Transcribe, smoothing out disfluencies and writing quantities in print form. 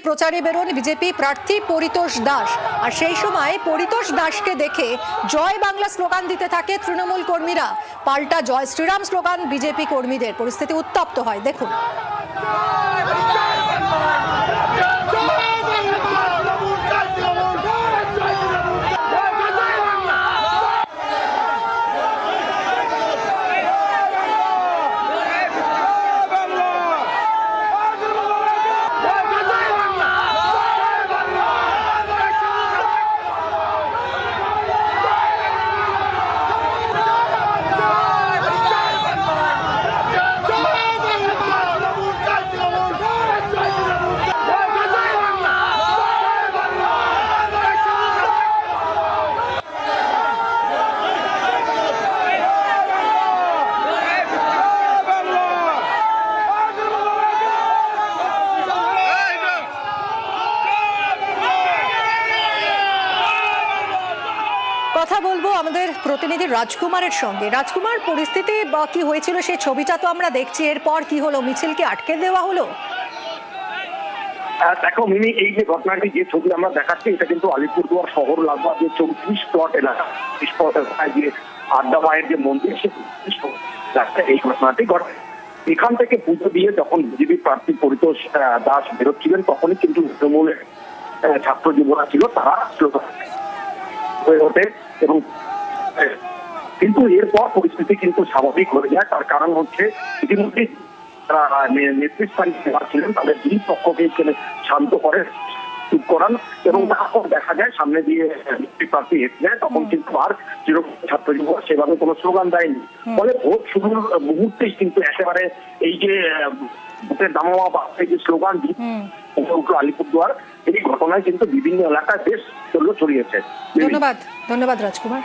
প্রচারে বেরোন বিজেপি প্রার্থী পরিতোষ দাস। আর সেই সময় পরিতোষ দাসকে দেখে জয় বাংলা স্লোগান দিতে থাকে তৃণমূল কর্মীরা। পাল্টা জয় শ্রীরাম স্লোগান বিজেপি কর্মীদের। পরিস্থিতি উত্তপ্ত হয়, দেখুন। কথা বলবো আমাদের প্রতিনিধি রাজকুমারের সঙ্গে। রাজকুমার, পরিস্থিতি কি হয়েছিল সেই ছবিটা তো আমরা দেখছি, এরপর কি হলো? মিছিলকে আটকে দেওয়া হলো? দেখো মিমি, এই যে ঘটনাটি, যে ছবি আমরা দেখাচ্ছি, এটা কিন্তু আলিপুরদুয়ার শহর লাগোয়া যে 34 প্লট এলাকা, 34 প্লট এলাকায় যে আড্ডা মায়ের যে মন্দির, এই ঘটনাটি ঘটে। এখান থেকে পুজো দিয়ে যখন বিজেপি প্রার্থী পরিতোষ দাস বেরোচ্ছিলেন, তখনই কিন্তু তৃণমূলের ছাত্র যুবরা ছিল, তারা হয়ে ওঠে এবং কিন্তু এরপর পরিস্থিতি কিন্তু স্বাভাবিক হয়ে যায়। তার কারণ হচ্ছে ইতিমধ্যে নেতৃস্থানীয় ছিলেন, তাদের দুই পক্ষকে শান্ত করে চুপ করান এবং তারপর দেখা যায় সামনে দিয়ে প্রার্থী হেঁটে যায়। তখন কিন্তু আর ছাত্র যুবক সেভাবে কোনো স্লোগান দেয়নি। ফলে ভোট শুরুর মুহূর্তেই কিন্তু একেবারে এই যে ভোটের দামামা বাড়ছে যে স্লোগান উঠলো আলিপুরদুয়ার, এই ঘটনায় কিন্তু বিভিন্ন এলাকায় বেশ ছড়িয়েছে। ধন্যবাদ রাজকুমার।